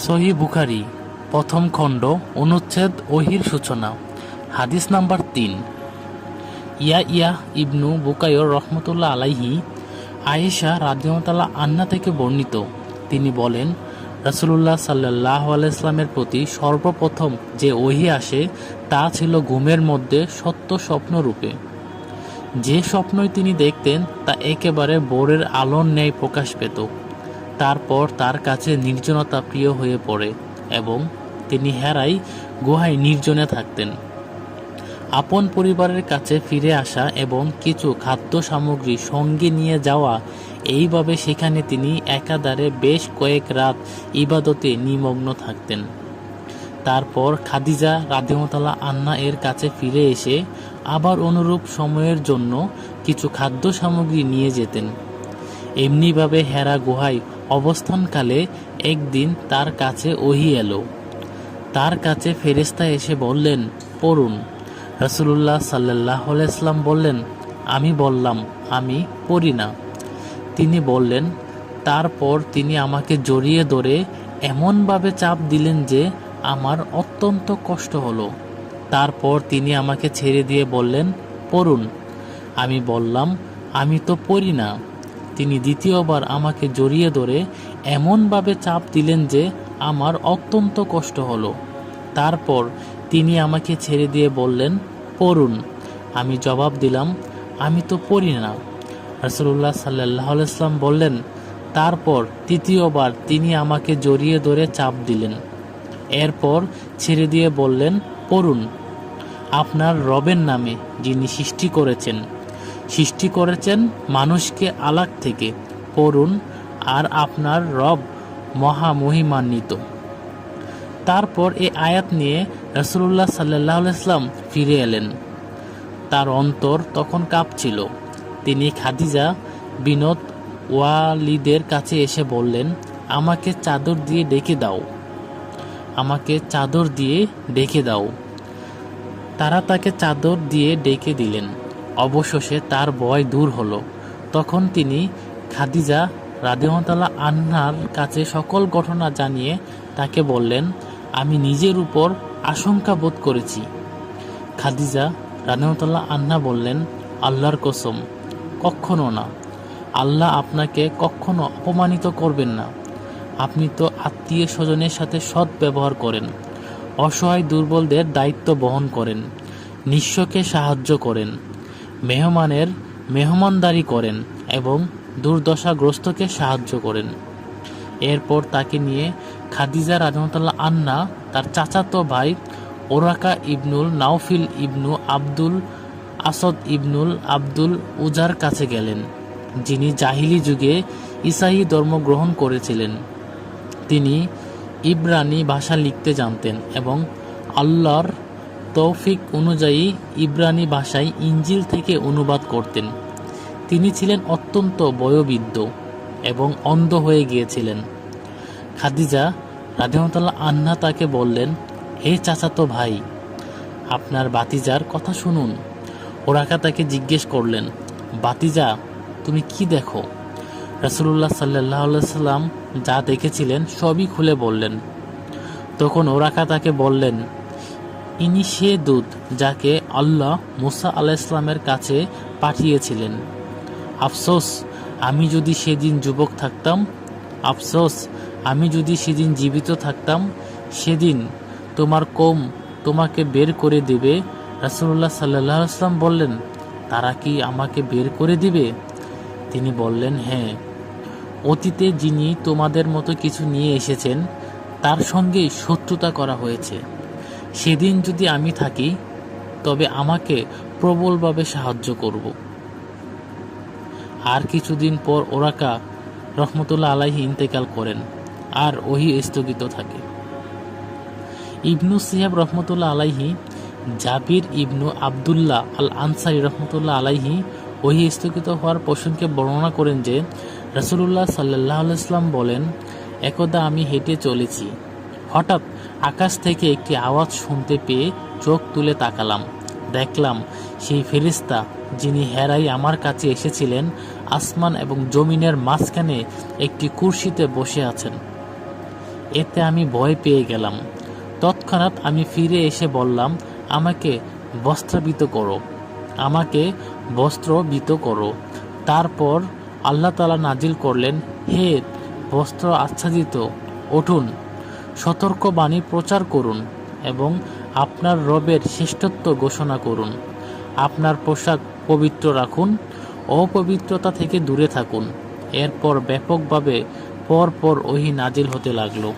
সহিহ বুখারী প্রথম খণ্ড অনুচ্ছেদ ওহীর সূচনা। হাদিস নাম্বার ৩। ইয়া ইবনু বুকায়র রহমতুল্লাহ আলাইহি আয়েশা রাদিয়াল্লাহু আনহা থেকে বর্ণিত, তিনি বলেন, রাসূলুল্লাহ সাল্লাল্লাহু আলাইহি ওয়াসাল্লামের প্রতি সর্বপ্রথম যে ওহী আসে তা ছিল ঘুমের মধ্যে সত্য স্বপ্ন রূপে। যে স্বপ্নই তিনি দেখতেন তা একেবারে ভোরের আলোর ন্যায় প্রকাশ পেত। তারপর তার কাছে নির্জনতা প্রিয় হয়ে পড়ে এবং তিনি হেরাই গুহায় নির্জনে থাকতেন। আপন পরিবারের কাছে ফিরে আসা এবং কিছু খাদ্য সামগ্রী সঙ্গে নিয়ে যাওয়া, এইভাবে সেখানে তিনি একাধারে বেশ কয়েক রাত ইবাদতে নিমগ্ন থাকতেন। তারপর খাদিজা রাদিয়াল্লাহু আনহা এর কাছে ফিরে এসে আবার অনুরূপ সময়ের জন্য কিছু খাদ্য সামগ্রী নিয়ে যেতেন। এমনিভাবে হেরা গুহায় অবস্থানকালে একদিন তার কাছে ওহী এলো। তার কাছে ফেরেশতা এসে বললেন, পড়ুন। রাসূলুল্লাহ সাল্লাল্লাহু আলাইহি ওয়াসাল্লাম বললেন, আমি বললাম, আমি পড়ি না। তিনি বললেন, তারপর তিনি আমাকে জড়িয়ে ধরে এমনভাবে চাপ দিলেন যে আমার অত্যন্ত কষ্ট হলো। তারপর তিনি আমাকে ছেড়ে দিয়ে বললেন, পড়ুন। আমি বললাম, আমি তো পড়ি না। তিনি দ্বিতীয়বার আমাকে জড়িয়ে ধরে এমনভাবে চাপ দিলেন যে আমার অত্যন্ত কষ্ট হলো। তারপর তিনি আমাকে ছেড়ে দিয়ে বললেন, পড়ুন। আমি জবাব দিলাম, আমি তো পড়ি না। রাসূলুল্লাহ সাল্লাল্লাহু আলাইহি ওয়াসাল্লাম বললেন, তারপর তৃতীয়বার তিনি আমাকে জড়িয়ে ধরে চাপ দিলেন। এরপর ছেড়ে দিয়ে বললেন, পড়ুন। আপনার রবের নামে, যিনি সৃষ্টি করেছেন মানুষকে আলাক থেকে, পড়ুন। আর আপনার রব মহামহিমান্বিত। তারপর এই আয়াত নিয়ে রাসূলুল্লাহ সাল্লাল্লাহু আলাইহি ওয়াসাল্লাম ফিরে এলেন। তার অন্তর তখন কাঁপছিল। তিনি খাদিজা বিনত ওয়ালিদের কাছে এসে বললেন, আমাকে চাদর দিয়ে ডেকে দাও। তারা তাকে চাদর দিয়ে ডেকে দিলেন। অবশেষে তার ভয় দূর হলো। তখন তিনি খাদিজা রাদিয়াল্লাহু আনহার কাছে সকল ঘটনা জানিয়ে তাকে বললেন, আমি নিজের উপর আশঙ্কা বোধ করেছি। খাদিজা রাদিয়াল্লাহু আনহা বললেন, আল্লাহর কসম, কখনো না। আল্লাহ আপনাকে কখনো অপমানিত করবেন না। আপনি তো আত্মীয় স্বজনের সাথে সৎ ব্যবহার করেন, অসহায় দুর্বলদের দায়িত্ব বহন করেন, নিঃস্বকে সাহায্য করেন, মেহমানের মেহমানদারি করেন এবং দুর্দশাগ্রস্তকে সাহায্য করেন। এরপর তাকে নিয়ে খাদিজা রাদিয়াল্লাহু আনহা তার চাচাতো ভাই ওরাকা ইবনুল নাউফিল ইবনু আব্দুল আসদ ইবনুল আব্দুল উজার কাছে গেলেন, যিনি জাহিলি যুগে ঈসাই ধর্ম গ্রহণ করেছিলেন। তিনি ইব্রানি ভাষা লিখতে জানতেন এবং আল্লাহর তৌফিক অনুযায়ী ইব্রানি ভাষায় ইঞ্জিল থেকে অনুবাদ করতেন। তিনি ছিলেন অত্যন্ত বয়োবৃদ্ধ এবং অন্ধ হয়ে গিয়েছিলেন। খাদিজা রাদিয়াল্লাহু আনহা তাকে বললেন, হে চাচাতো ভাই, আপনার ভাতিজার কথা শুনুন। ওরাকা তাকে জিজ্ঞেস করলেন, ভাতিজা, তুমি কি দেখো? রাসূলুল্লাহ সাল্লাল্লাহু আলাইহি ওয়াসাল্লাম যা দেখেছিলেন সবই খুলে বললেন। তখন ওরাকা তাকে বললেন, ইনি সে দূত যাকে আল্লাহ মূসা আলাইহিস সালামের কাছে পাঠিয়েছিলেন। আফসোস, আমি যদি সেদিন যুবক থাকতাম। আফসোস, আমি যদি সেদিন জীবিত থাকতাম। সেদিন তোমার কওম তোমাকে বের করে দেবে। রাসূলুল্লাহ সাল্লাল্লাহু আলাইহি ওয়াসাল্লাম বললেন, তারা কি আমাকে বের করে দিবে? তিনি বললেন, হ্যাঁ। অতীতে যিনি তোমাদের মতো কিছু নিয়ে এসেছেন তার সঙ্গেই শত্রুতা করা হয়েছে। সেদিন যদি আমি থাকি তবে আমাকে প্রবলভাবে সাহায্য করব। আর কিছুদিন পর ওরাকা রহমতুল্লাহ আলাইহি ইন্তেকাল করেন আর ওহী স্থগিত থাকে। ইবনু শিহাব রহমতুল্লাহ আলাইহি জাবির ইবনু আবদুল্লাহ আল আনসারী রহমতুল্লাহ আলাইহি ওহী স্থগিত হওয়ার প্রসঙ্গে বর্ণনা করেন যে রাসূলুল্লাহ সাল্লাল্লাহু আলাইহি ওয়াসাল্লাম বলেন, একদা আমি হেঁটে চলেছি। হঠাৎ আকাশ থেকে একটি আওয়াজ শুনতে পেয়ে চোখ তুলে তাকালাম। দেখলাম সেই ফেরেশতা যিনি হেরাই আমার কাছে এসেছিলেন আসমান এবং জমিনের মাঝখানে একটি কুরসিতে বসে আছেন। এতে আমি ভয় পেয়ে গেলাম। তৎক্ষণাৎ আমি ফিরে এসে বললাম, আমাকে বস্ত্রাবৃত করো, আমাকে বস্ত্রবিত করো। তারপর আল্লাহ তাআলা নাজিল করলেন, হে বস্ত্র আচ্ছাদিত, উঠুন, সতর্ক বাণী প্রচার করুন এবং আপনার রবের শ্রেষ্ঠত্ব ঘোষণা করুন। আপনার পোশাক পবিত্র রাখুন, অপবিত্রতা থেকে দূরে থাকুন। এরপর ব্যাপকভাবে পরপর ওহী নাজিল হতে লাগলো।